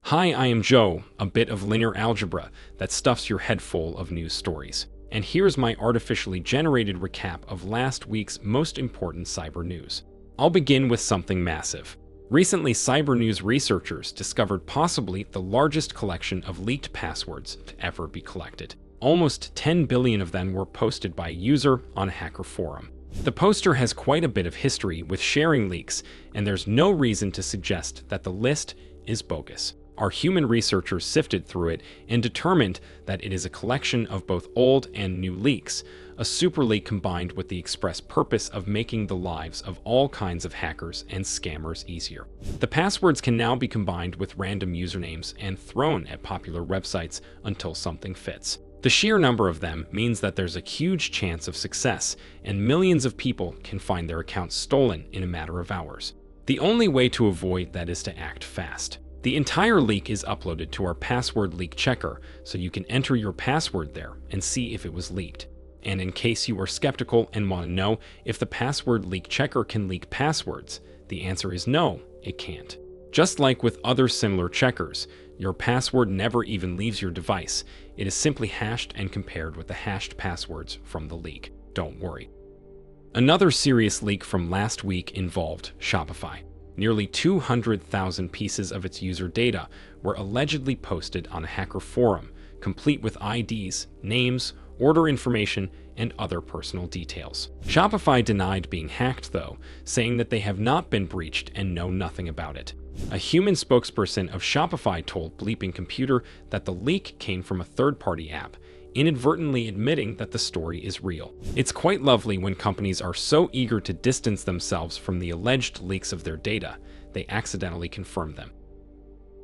Hi, I am Joe, a bit of linear algebra that stuffs your head full of news stories. And here's my artificially generated recap of last week's most important cyber news. I'll begin with something massive. Recently, Cybernews researchers discovered possibly the largest collection of leaked passwords to ever be collected. Almost 10 billion of them were posted by a user on a hacker forum. The poster has quite a bit of history with sharing leaks, and there's no reason to suggest that the list is bogus. Our human researchers sifted through it and determined that it is a collection of both old and new leaks, a super leak combined with the express purpose of making the lives of all kinds of hackers and scammers easier. The passwords can now be combined with random usernames and thrown at popular websites until something fits. The sheer number of them means that there's a huge chance of success, and millions of people can find their accounts stolen in a matter of hours. The only way to avoid that is to act fast. The entire leak is uploaded to our password leak checker, so you can enter your password there and see if it was leaked. And in case you are skeptical and want to know if the password leak checker can leak passwords, the answer is no, it can't. Just like with other similar checkers, your password never even leaves your device. It is simply hashed and compared with the hashed passwords from the leak. Don't worry. Another serious leak from last week involved Shopify. Nearly 200,000 pieces of its user data were allegedly posted on a hacker forum, complete with IDs, names, order information, and other personal details. Shopify denied being hacked, though, saying that they have not been breached and know nothing about it. A human spokesperson of Shopify told Bleeping Computer that the leak came from a third-party app, inadvertently admitting that the story is real. It's quite lovely when companies are so eager to distance themselves from the alleged leaks of their data, they accidentally confirm them.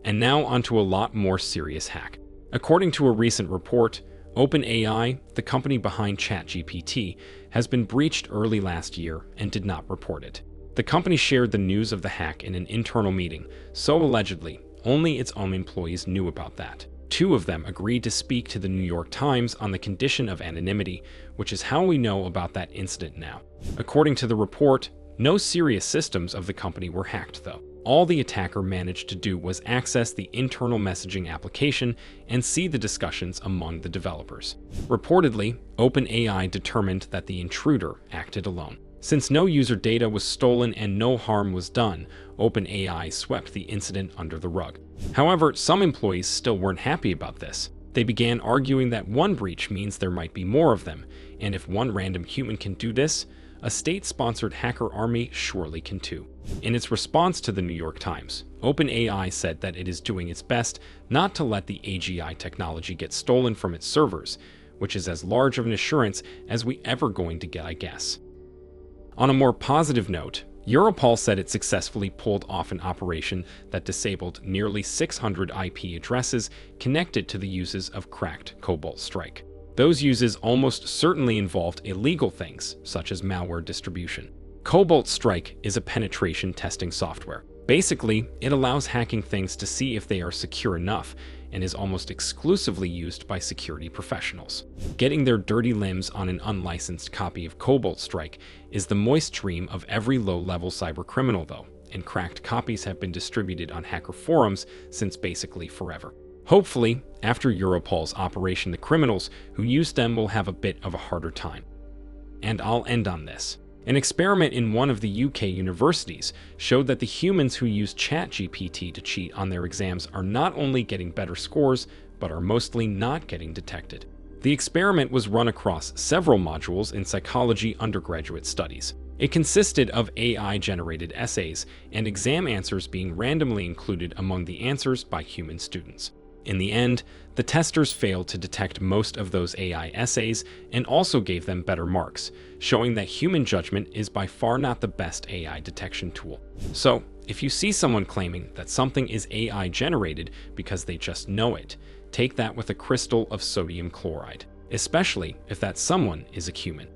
And now onto a lot more serious hack. According to a recent report, OpenAI, the company behind ChatGPT, has been breached early last year and did not report it. The company shared the news of the hack in an internal meeting, so allegedly, only its own employees knew about that. Two of them agreed to speak to the New York Times on the condition of anonymity, which is how we know about that incident now. According to the report, no serious systems of the company were hacked, though. All the attacker managed to do was access the internal messaging application and see the discussions among the developers. Reportedly, OpenAI determined that the intruder acted alone. Since no user data was stolen and no harm was done, OpenAI swept the incident under the rug. However, some employees still weren't happy about this. They began arguing that one breach means there might be more of them, and if one random human can do this, a state-sponsored hacker army surely can too. In its response to the New York Times, OpenAI said that it is doing its best not to let the AGI technology get stolen from its servers, which is as large of an assurance as we ever going to get, I guess. On a more positive note, Europol said it successfully pulled off an operation that disabled nearly 600 IP addresses connected to the uses of cracked Cobalt Strike. Those uses almost certainly involved illegal things, such as malware distribution. Cobalt Strike is a penetration testing software. Basically, it allows hacking things to see if they are secure enough, and is almost exclusively used by security professionals. Getting their dirty limbs on an unlicensed copy of Cobalt Strike is the moist dream of every low-level cybercriminal, though, and cracked copies have been distributed on hacker forums since basically forever. Hopefully, after Europol's operation, the criminals who use them will have a bit of a harder time. And I'll end on this. An experiment in one of the UK universities showed that the humans who use ChatGPT to cheat on their exams are not only getting better scores, but are mostly not getting detected. The experiment was run across several modules in psychology undergraduate studies. It consisted of AI-generated essays and exam answers being randomly included among the answers by human students. In the end, the testers failed to detect most of those AI essays and also gave them better marks, showing that human judgment is by far not the best AI detection tool. So, if you see someone claiming that something is AI generated because they just know it, take that with a crystal of sodium chloride, especially if that someone is a human.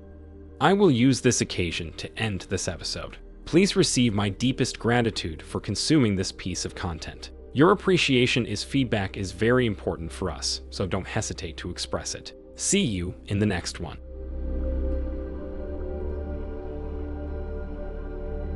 I will use this occasion to end this episode. Please receive my deepest gratitude for consuming this piece of content. Your appreciation is feedback is very important for us, so don't hesitate to express it. See you in the next one.